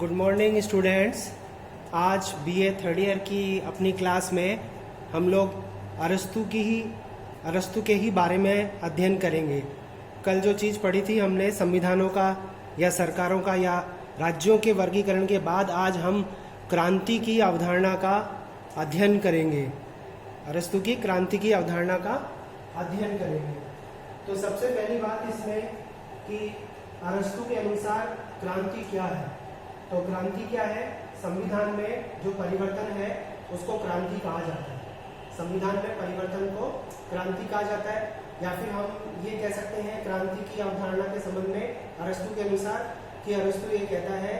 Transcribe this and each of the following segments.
Good morning students. आज BA third year की अपनी क्लास में हम लोग अरस्तु के ही बारे में अध्ययन करेंगे। कल जो चीज़ पढ़ी थी हमने संविधानों का या सरकारों का या राज्यों के वर्गीकरण के बाद आज हम क्रांति की अवधारणा का अध्ययन करेंगे। अरस्तु की क्रांति की अवधारणा का अध्ययन करेंगे। तो सबसे पहली बात इसमें कि अरस्तु के अनुसार क्रांति क्या है। तो क्रांति क्या है? संविधान में जो परिवर्तन है उसको क्रांति कहा जाता है। संविधान में परिवर्तन को क्रांति कहा जाता है। या फिर हम ये कह सकते हैं क्रांति की अवधारणा के संबंध में अरस्तु के अनुसार कि अरस्तु ये कहता है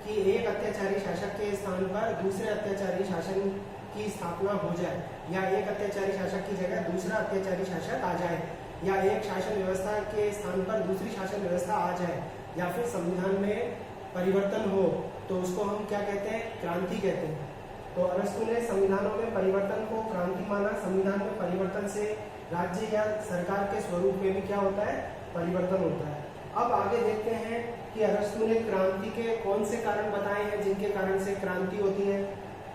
कि एक अत्याचारी शासक के स्थान पर दूसरे अत्याचारी शासन की स्थापना हो जाए, या एक अत्याचारी शासक की जगह दूसरा अत्याचारी शासक आ जाए, या एक शासन व्यवस्था के स्थान पर दूसरी शासन व्यवस्था आ जाए, या फिर संविधान में परिवर्तन हो, तो उसको हम क्या कहते हैं? क्रांति कहते हैं। तो अरस्तु ने संविधानों में परिवर्तन को क्रांति माना। संविधान में परिवर्तन से राज्य या सरकार के स्वरूप में भी क्या होता है? परिवर्तन होता है। अब आगे देखते हैं कि अरस्तु ने क्रांति के कौन से कारण बताए हैं जिनके कारण से क्रांति होती है।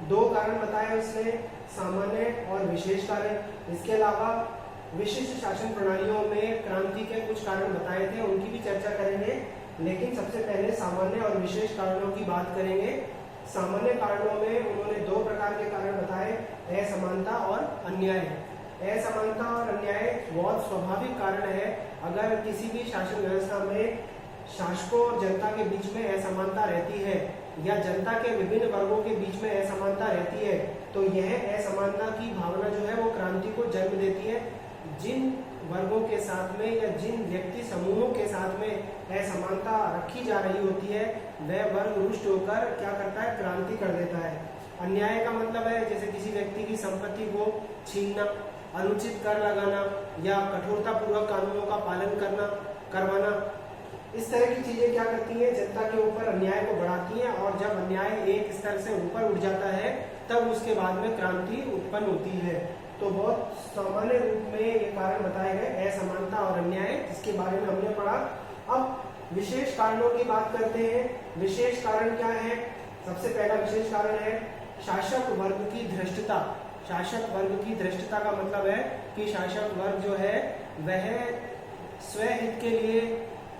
दो कारण बताए उसने, सामान्य और विशेष कारण। इसके अलावा विशिष्ट शासन प्रणालियों में क्रांति के कुछ कारण बताए थे, उनकी भी चर्चा करेंगे। लेकिन सबसे पहले सामान्य और विशेष कारणों की बात करेंगे। सामान्य कारणों में उन्होंने दो प्रकार के कारण बताए, असमानता और अन्याय। असमानता और अन्याय बहुत स्वाभाविक कारण है। अगर किसी भी शासन व्यवस्था में शासकों और जनता के बीच में असमानता रहती है या जनता के विभिन्न वर्गों के बीच में असमानता रहती है, तो यह असमानता की भावना जो है वो क्रांति को जन्म देती है। जिन वर्गों के साथ में या जिन व्यक्ति समूहों के साथ में असमानता रखी जा रही होती है वह वर्ग रुष्ट होकर क्या करता है? क्रांति कर देता है। अन्याय का मतलब है जैसे किसी व्यक्ति की संपत्ति को छीनना, अनुचित कर लगाना या कठोरता पूर्वक कानूनों का पालन करवाना। इस तरह की चीजें क्या करती हैं? जनता के ऊपर अन्याय को बढ़ाती हैं, और जब अन्याय एक स्तर से ऊपर उठ जाता है तब उसके बाद में क्रांति उत्पन्न होती है। तो बहुत सामान्य रूप में ये कारण बताए गए, असमानता और अन्याय, जिसके बारे में हमने पढ़ा। अब विशेष कारणों की बात करते हैं। विशेष कारण क्या है? सबसे पहला विशेष कारण है शासक वर्ग की धृष्टता। शासक वर्ग की धृष्टता का मतलब है कि शासक वर्ग जो है वह स्वहित के लिए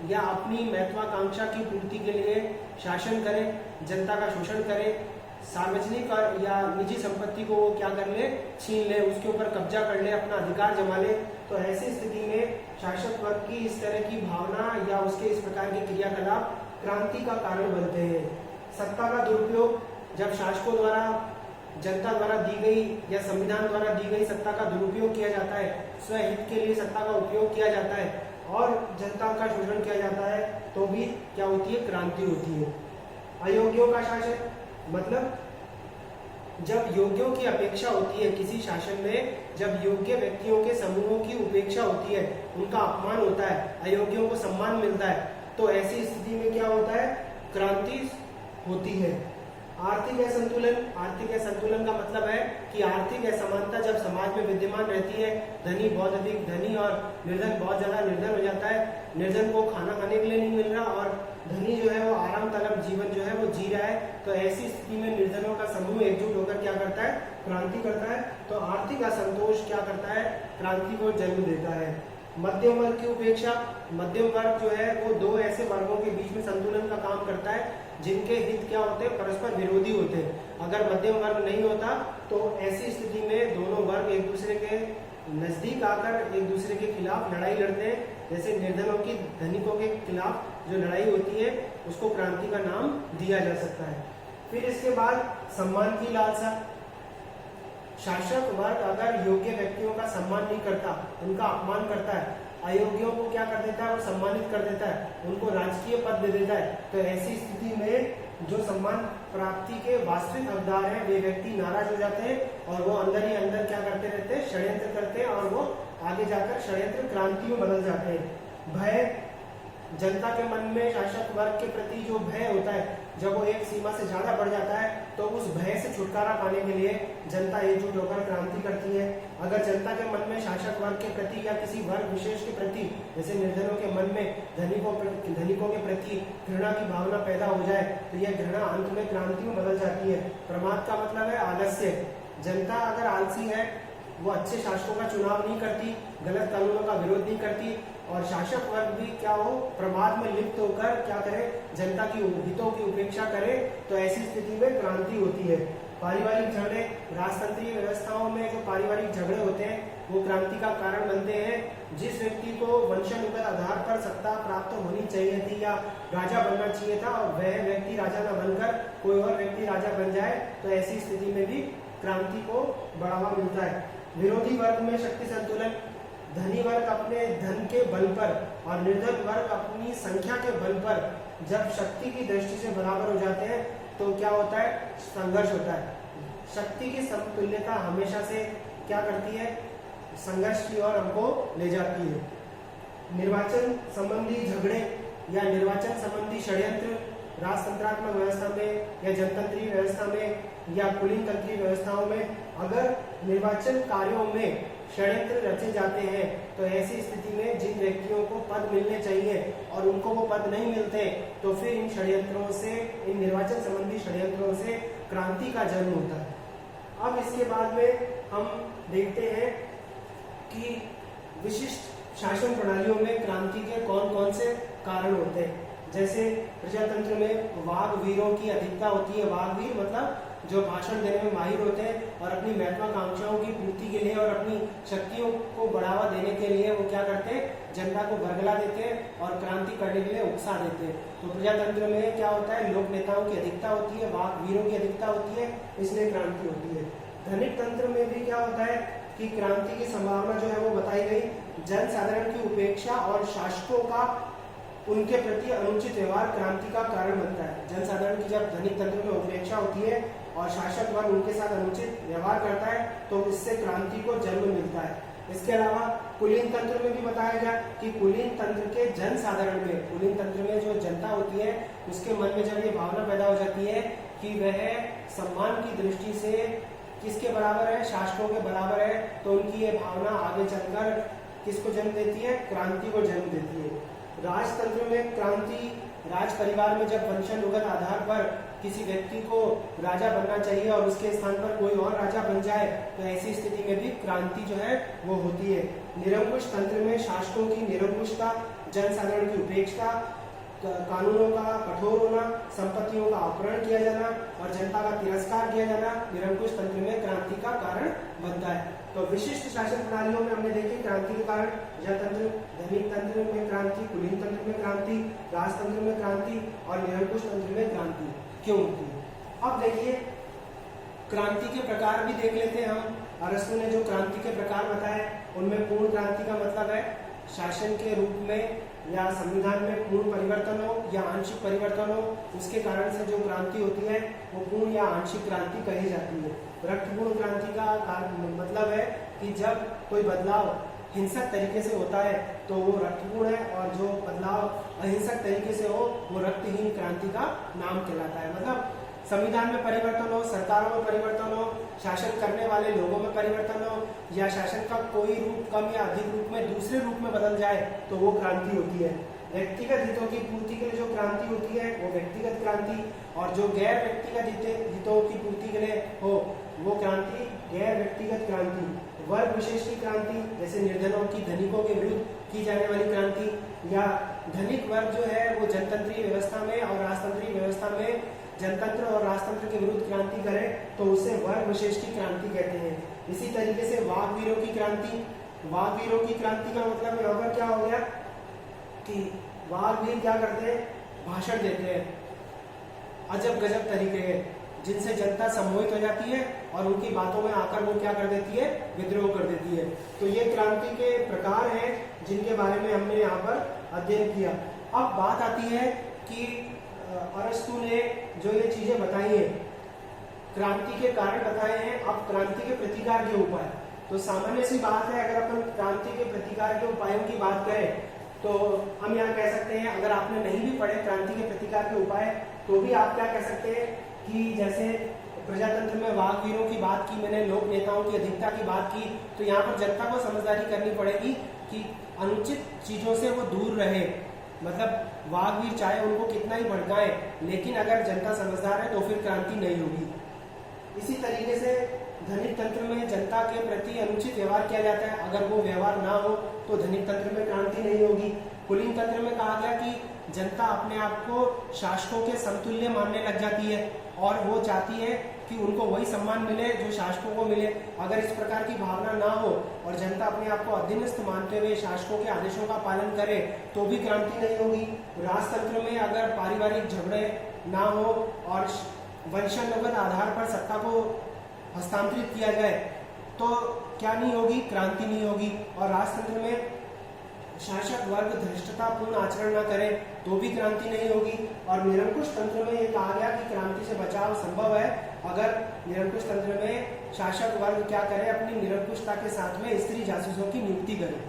या अपनी महत्वाकांक्षा की पूर्ति के लिए शासन करे, जनता का शोषण करे, सार्वजनिक और या निजी संपत्ति को वो क्या कर ले? छीन ले, उसके ऊपर कब्जा कर ले, अपना अधिकार जमा ले। तो ऐसी स्थिति में शासक वर्ग की इस तरह की भावना या उसके इस प्रकार के क्रियाकलाप क्रांति का कारण बनते हैं। सत्ता का दुरुपयोग, जब शासकों द्वारा जनता द्वारा दी गई या संविधान द्वारा दी गई सत्ता का दुरुपयोग किया जाता है, स्वहित के लिए सत्ता का उपयोग किया जाता है और जनता का शोषण किया जाता है, तो भी क्या होती है? क्रांति होती है। अयोग्यों का शासन, मतलब जब योग्यों की अपेक्षा होती है किसी शासन में, जब योग्य व्यक्तियों के समूहों की उपेक्षा होती है, उनका अपमान होता है, अयोग्यों को सम्मान मिलता है, तो ऐसी स्थिति में क्या होता है? क्रांति होती है। आर्थिक असंतुलन। आर्थिक असंतुलन का मतलब है कि आर्थिक असमानता जब समाज में विद्यमान रहती है, धनी बहुत अधिक धनी और निर्धन बहुत ज्यादा निर्धन हो जाता है, निर्धन को खाना खाने के लिए नहीं मिल रहा और धनी जो है वो आराम तलब जीवन जो है वो जी रहा है, तो ऐसी स्थिति में निर्धनों का समूह एकजुट होकर क्या करता है? क्रांति करता है। तो आर्थिक असंतोष क्या करता है? क्रांति को जन्म देता है। मध्यम वर्ग की उपेक्षा। मध्यम वर्ग जो है वो दो ऐसे वर्गों के बीच में संतुलन का काम करता है जिनके हित क्या होते हैं? परस्पर विरोधी होते हैं। अगर मध्यम वर्ग नहीं होता तो ऐसी स्थिति में दोनों वर्ग एक दूसरे के नजदीक आकर एक दूसरे के खिलाफ लड़ाई लड़ते हैं। जैसे निर्धनों की धनिकों के खिलाफ जो लड़ाई होती है उसको क्रांति का नाम दिया जा सकता है। फिर इसके बाद सम्मान की लालसा। शासक वर्ग अगर योग्य व्यक्तियों का सम्मान नहीं करता, उनका अपमान करता है, अयोग्यों को क्या कर देता है? वो सम्मानित कर देता है, उनको राजकीय पद दे देता है, तो ऐसी स्थिति में जो सम्मान प्राप्ति के वास्तविक हकदार हैं वे व्यक्ति नाराज हो जाते हैं और वो अंदर ही अंदर क्या करते रहते हैं? षड्यंत्र करते हैं और वो आगे जाकर षड्यंत्र क्रांति में बदल जाते हैं। भय। जनता के मन में शासक वर्ग के प्रति जो भय होता है, जब वो एक सीमा से ज्यादा बढ़ जाता है तो उस भय से छुटकारा पाने के लिए जनता एकजुट होकर क्रांति करती है। अगर जनता के मन में शासक वर्ग के प्रति या किसी वर्ग विशेष के प्रति, जैसे निर्धनों के मन में धनिकों के प्रति घृणा की भावना पैदा हो जाए तो यह घृणा अंत में क्रांति में बदल जाती है। प्रमाद का मतलब है आलस्य। जनता अगर आलसी है, वो अच्छे शासकों का चुनाव नहीं करती, गलत कानूनों का विरोध नहीं करती, और शासक वर्ग भी क्या हो, प्रमाद में लिप्त होकर क्या करे, जनता की हितों की उपेक्षा करे, तो ऐसी स्थिति में क्रांति होती है। पारिवारिक झगड़े, राजतंत्रीय व्यवस्थाओं में जो पारिवारिक झगड़े होते हैं वो क्रांति का कारण बनते हैं। जिस व्यक्ति को वंशानुगत आधार पर सत्ता प्राप्त होनी चाहिए थी या राजा बनना चाहिए था, और वह व्यक्ति राजा न बनकर कोई और व्यक्ति राजा बन जाए, तो ऐसी स्थिति में भी क्रांति को बढ़ावा मिलता है। विरोधी वर्ग में शक्ति संतुलन, धनी वर्ग अपने धन के बल पर और निर्धन वर्ग अपनी संख्या के बल पर जब शक्ति की दृष्टि से बराबर हो जाते हैं तो क्या होता है, संघर्ष होता है। शक्ति की समतुल्यता हमेशा से क्या करती है, संघर्ष की ओर हमको ले जाती है। निर्वाचन संबंधी झगड़े या निर्वाचन संबंधी षड्यंत्र राजतंत्रात्मक व्यवस्था में या जनतंत्रीय व्यवस्था में या कुलीन तंत्रीय व्यवस्थाओं में अगर निर्वाचन कार्यों में षड्यंत्र रचे जाते हैं तो ऐसी स्थिति में जिन व्यक्तियों को पद मिलने चाहिए और उनको वो पद नहीं मिलते, तो फिर इन षड्यंत्रों से, इन निर्वाचन संबंधी षड्यंत्रों से क्रांति का जन्म होता है। अब इसके बाद में हम देखते हैं कि विशिष्ट शासन प्रणालियों में क्रांति के कौन कौन से कारण होते हैं। जैसे प्रजातंत्र में वाग्वीरों की अधिकता होती है। वाग्वीर मतलब जो भाषण देने में माहिर होते हैं और अपनी महत्वाकांक्षाओं की पूर्ति के लिए और अपनी शक्तियों को बढ़ावा देने के लिए वो क्या करते हैं, जनता को बरगला देते हैं और क्रांति करने के लिए उकसा देते हैं। तो प्रजातंत्र में क्या होता है, लोक नेताओं की अधिकता होती है, वाग्वीरों की अधिकता होती है, इसलिए क्रांति होती है। धनिक तंत्र में भी क्या होता है कि क्रांति की संभावना जो है वो बताई गई। जन साधारण की उपेक्षा और शासकों का उनके प्रति अनुचित व्यवहार क्रांति का कारण बनता है। जनसाधारण की जब धनिक तंत्र में उपेक्षा होती है और शासक वर्ग उनके साथ अनुचित व्यवहार करता है तो इससे क्रांति को जन्म मिलता है। इसके अलावा कुलीन तंत्र में भी बताया गया कि कुलीन तंत्र के जन साधारण में, कुलीन तंत्र में जो जनता होती है उसके मन में जब ये भावना पैदा हो जाती है कि वह सम्मान की दृष्टि से किसके बराबर है, शासकों के बराबर है, तो उनकी ये भावना आगे चलकर किसको जन्म देती है, क्रांति को जन्म देती है। राजतंत्र में क्रांति, राज परिवार में जब वंशानुगत आधार पर किसी व्यक्ति को राजा बनना चाहिए और उसके स्थान पर कोई और राजा बन जाए तो ऐसी स्थिति में भी क्रांति जो है वो होती है। निरंकुश तंत्र में शासकों की निरंकुशता, जनसाधारण की उपेक्षा, कानूनों का कठोर होना, संपत्तियों का अपहरण किया जाना और जनता का तिरस्कार किया जाना निरंकुश तंत्र में क्रांति का कारण बनता है। तो विशिष्ट शासन प्रणालियों में हमने देखे क्रांति के कारण, प्रजातंत्र, धनिक तंत्र में क्रांति, कुलीन तंत्र में क्रांति, राजतंत्र में क्रांति और निरंकुश तंत्र में क्रांति क्यों होती है। अब देखिए क्रांति के प्रकार भी देख लेते हैं हम। अरस्तु ने जो क्रांति के प्रकार बताए उनमें पूर्ण क्रांति का मतलब है शासन के रूप में या संविधान में पूर्ण परिवर्तन हो या आंशिक परिवर्तन हो, उसके कारण से जो क्रांति होती है वो पूर्ण या आंशिक क्रांति कही जाती है। रक्तपूर्ण क्रांति का मतलब है कि जब कोई बदलाव हिंसक तरीके से होता है तो वो रक्तपूर्ण है और जो बदलाव अहिंसक तरीके से हो वो रक्तहीन क्रांति का नाम कहलाता है। मतलब संविधान में परिवर्तन हो, सरकारों में परिवर्तन हो, शासन करने वाले लोगों में परिवर्तन हो या शासन का कोई रूप कम या अधिक रूप में दूसरे रूप में बदल जाए तो वो क्रांति होती है। व्यक्तिगत हितों की पूर्ति के लिए जो क्रांति होती है वो व्यक्तिगत क्रांति, और जो गैर व्यक्तिगत हितों की पूर्ति के लिए हो वो क्रांति गैर व्यक्तिगत क्रांति। वर्ग विशेष की क्रांति जैसे निर्धनों की धनिकों के विरुद्ध की जाने वाली क्रांति, या धनिक वर्ग जो है वो जनतंत्रीय व्यवस्था में और राजतंत्रीय व्यवस्था में जनतंत्र और राजतंत्र के विरुद्ध क्रांति करे तो उसे वर्ग विशेष की क्रांति कहते हैं। इसी तरीके से वाग्वीरों की क्रांति, वाग्वीरों की क्रांति का मतलब यहाँ क्या हो गया कि वाग्वीर क्या करते हैं, भाषण देते हैं अजब गजब तरीके के जिनसे जनता सम्मोहित हो जाती है और उनकी बातों में आकर वो क्या कर देती है, विद्रोह कर देती है। तो ये क्रांति के प्रकार हैं जिनके बारे में हमने यहाँ पर अध्ययन किया। अब बात आती है कि अरस्तु ने जो ये चीजें बताई हैं, क्रांति के कारण बताए हैं, अब क्रांति के प्रतिकार के उपाय। तो सामान्य सी बात है, अगर अपन क्रांति के प्रतिकार के उपायों की बात करें तो हम यहाँ कह सकते हैं, अगर आपने नहीं भी पढ़े क्रांति के प्रतिकार के उपाय, तो भी आप क्या कह सकते हैं कि जैसे प्रजातंत्र में वाघवीरों की बात की मैंने, लोक नेताओं की अधिकता की बात की, तो यहाँ पर जनता को समझदारी करनी पड़ेगी कि अनुचित चीजों से वो दूर रहे। मतलब वाघवीर चाहे उनको कितना ही भड़काए, लेकिन अगर जनता समझदार है तो फिर क्रांति नहीं होगी। इसी तरीके से धनिक तंत्र में जनता के प्रति अनुचित व्यवहार किया जाता है, अगर वो व्यवहार ना हो तो धनिक तंत्र में क्रांति नहीं होगी। कुलीन तंत्र में कहा गया कि जनता अपने आप को शासकों के समतुल्य मानने लग जाती है और वो चाहती है कि उनको वही सम्मान मिले जो शासकों को मिले। अगर इस प्रकार की भावना ना हो और जनता अपने आप को अधीनस्थ मानते हुए शासकों के आदेशों का पालन करे तो भी क्रांति नहीं होगी। राजतंत्र में अगर पारिवारिक झगड़े ना हो और वंशानुगत आधार पर सत्ता को हस्तांतरित किया जाए तो क्या नहीं होगी, क्रांति नहीं होगी। और राजतंत्र में शासक वर्ग धृष्टतापूर्ण आचरण न करे तो भी क्रांति नहीं होगी। और निरंकुश तंत्र में यह कहा गया कि क्रांति से बचाव संभव है अगर निरंकुश तंत्र में शासक वर्ग क्या करे, अपनी निरंकुशता के साथ में स्त्री जासूसों की नियुक्ति करे।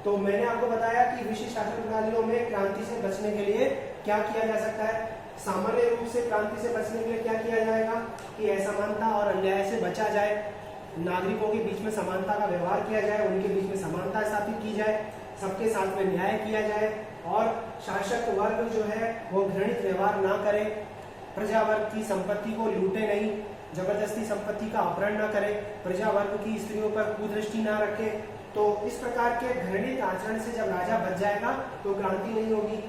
तो मैंने आपको बताया कि विशिष्ट शासन प्रणालियों में क्रांति से बचने के लिए क्या किया जा सकता है। सामान्य रूप से क्रांति से बचने के लिए क्या किया जाएगा कि असमानता और अन्याय से बचा जाए, नागरिकों के बीच में समानता का व्यवहार किया जाए, उनके बीच में समानता स्थापित की जाए, सबके साथ में न्याय किया जाए और शासक वर्ग जो है वो घृणित व्यवहार ना करे, प्रजा वर्ग की संपत्ति को लूटे नहीं, जबरदस्ती संपत्ति का अपहरण ना करे, प्रजा वर्ग की स्त्रियों पर कुदृष्टि ना रखे। तो इस प्रकार के घृणित आचरण से जब राजा बच जाएगा तो क्रांति नहीं होगी।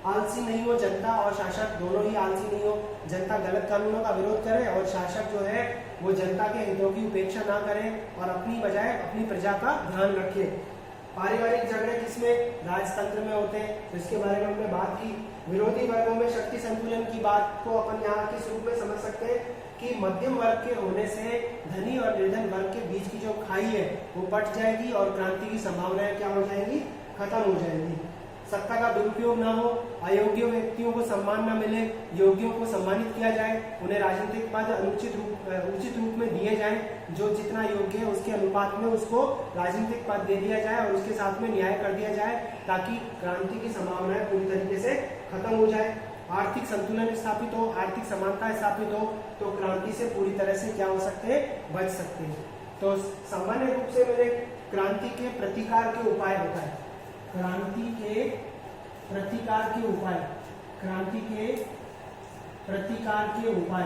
आलसी नहीं हो जनता और शासक, दोनों ही आलसी नहीं हो। जनता गलत कानूनों का विरोध करे और शासक जो है वो जनता के हितों की उपेक्षा ना करे और अपनी बजाय अपनी प्रजा का ध्यान रखे। पारिवारिक झगड़े किसमें, राजतंत्र में होते हैं, तो इसके बारे में हमने बात की। विरोधी वर्गों में शक्ति संतुलन की बात को अपन यहाँ किस रूप में समझ सकते हैं कि मध्यम वर्ग के होने से धनी और निर्धन वर्ग के बीच की जो खाई है वो बट जाएगी और क्रांति की संभावनाएं क्या हो जाएंगी, खत्म हो जाएंगी। सत्ता का दुरुपयोग ना हो, अयोग्य व्यक्तियों को सम्मान न मिले, योग्यों को सम्मानित किया जाए, उन्हें राजनीतिक पद उचित रूप में दिए जाए, जो जितना योग्य है उसके अनुपात में उसको राजनीतिक पद दे दिया जाए और उसके साथ में न्याय कर दिया जाए ताकि क्रांति की संभावनाएं पूरी तरीके से खत्म हो जाए। आर्थिक संतुलन स्थापित हो, आर्थिक समानता स्थापित हो तो क्रांति से पूरी तरह से क्या हो सकते हैं, बच सकते हैं। तो सामान्य रूप से मेरे क्रांति के प्रतिकार के उपाय बताए, क्रांति के प्रतिकार के उपाय, क्रांति के प्रतिकार के उपाय।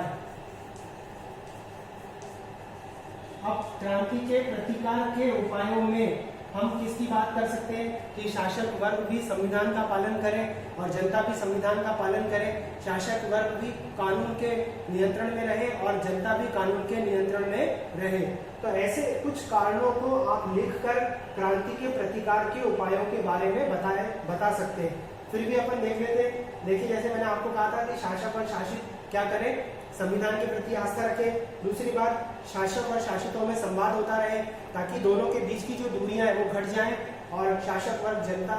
अब क्रांति के प्रतिकार के उपायों में हम किसकी बात कर सकते हैं कि शासक वर्ग भी संविधान का पालन करे और जनता भी संविधान का पालन करे, शासक वर्ग भी कानून के नियंत्रण में रहे और जनता भी कानून के नियंत्रण में रहे। तो ऐसे कुछ कारणों को आप लिखकर क्रांति के प्रतिकार के उपायों के बारे में बता सकते हैं। फिर भी अपन देख लेते हैं। देखिए, जैसे मैंने आपको कहा था कि शासक और शासित क्या करें, संविधान के प्रति आस्था रखें। दूसरी बात, शासक और शासितों में संवाद होता रहे ताकि दोनों के बीच की जो दूरियां हैं वो घट जाएं और शासक वर्ग जनता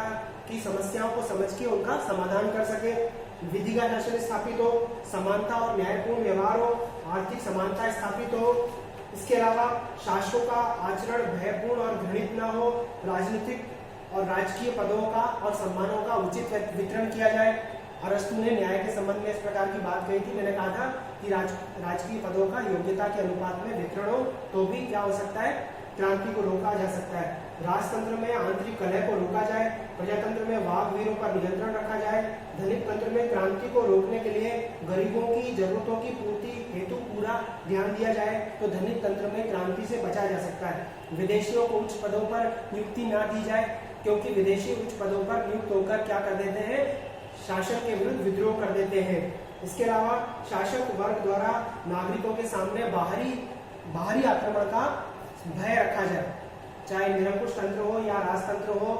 की समस्याओं को समझ के उनका समाधान कर सके। विधि का शासन स्थापित हो, समानता और न्यायपूर्ण व्यवहार हो, आर्थिक समानता स्थापित हो। इसके अलावा शासकों का आचरण भयपूर्ण और घृणित न हो, राजनीतिक और राजकीय पदों का और सम्मानों का उचित वितरण किया जाए। अरस्तु ने न्याय के संबंध में इस प्रकार की बात कही थी, मैंने कहा था कि राजकीय पदों का योग्यता के अनुपात में वितरण हो तो भी क्या हो सकता है, क्रांति को रोका जा सकता है। राजतंत्र में आंतरिक कलह को रोका जाए, प्रजातंत्र में वाघवीरों पर नियंत्रण रखा जाए, धनिक तंत्र में क्रांति को रोकने के लिए गरीबों की जरूरतों की पूर्ति हेतु पूरा ध्यान दिया जाए तो धनिक तंत्र में क्रांति से बचा जा सकता है। विदेशियों को उच्च पदों पर नियुक्ति न दी जाए क्योंकि विदेशी उच्च पदों पर नियुक्त होकर क्या कर देते हैं, शासक के विरुद्ध विद्रोह कर देते हैं। इसके अलावा शासक वर्ग द्वारा नागरिकों के सामने बाहरी आक्रमण का भय रखा जाए, चाहे निरंकुश तंत्र हो या राजतंत्र हो,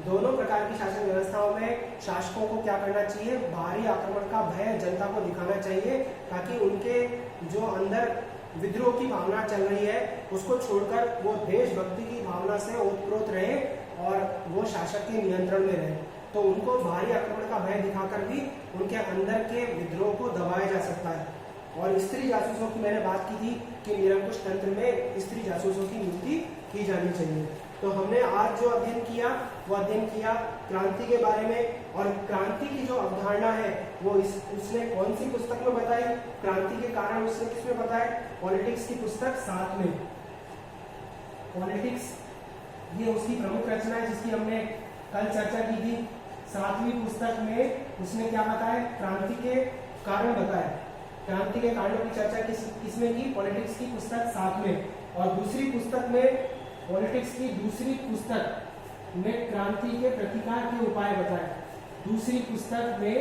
दोनों प्रकार की शासन व्यवस्थाओं में शासकों को क्या करना चाहिए, बाहरी आक्रमण का भय जनता को दिखाना चाहिए ताकि उनके जो अंदर विद्रोह की भावना चल रही है उसको छोड़कर वो देशभक्ति की भावना से ओतप्रोत रहे और वो शासक के नियंत्रण में रहे। तो उनको बाहरी आक्रमण का भय दिखाकर भी उनके अंदर के विद्रोह को दबाया जा सकता है। और स्त्री जासूसों की मैंने बात की थी कि निरंकुश तंत्र में स्त्री जासूसों की नियुक्ति की जानी चाहिए। तो हमने आज जो अध्ययन किया वो अध्ययन किया क्रांति के बारे में, और क्रांति की जो अवधारणा है वो उसने कौन सी पुस्तक में बताई, क्रांति के कारण उसने किसमें बताया, पॉलिटिक्स की पुस्तक 7 में। पॉलिटिक्स ये उसकी प्रमुख रचना है जिसकी हमने कल चर्चा की थी। 7वीं पुस्तक में उसने क्या बताया, क्रांति के कारण बताया। क्रांति के कारणों की चर्चा किसमें की, पॉलिटिक्स की पुस्तक 7 में। और दूसरी पुस्तक में, पॉलिटिक्स की दूसरी पुस्तक में क्रांति के प्रतिकार के उपाय बताए। दूसरी पुस्तक में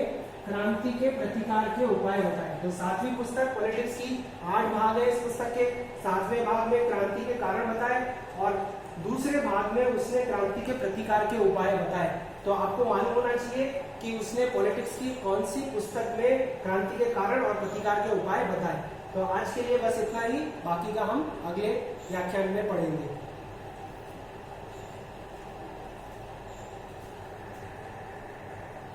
क्रांति के प्रतिकार के उपाय बताए। तो 7वीं पुस्तक पॉलिटिक्स की 8 भाग है इस पुस्तक के। 7वें भाग में क्रांति के कारण बताए और दूसरे भाग में उसने क्रांति के प्रतिकार के उपाय बताए। तो आपको मालूम होना चाहिए कि उसने पॉलिटिक्स की कौन सी पुस्तक में क्रांति के कारण और प्रतिकार के उपाय बताए। तो आज के लिए बस इतना ही, बाकी का हम अगले व्याख्यान में पढ़ेंगे।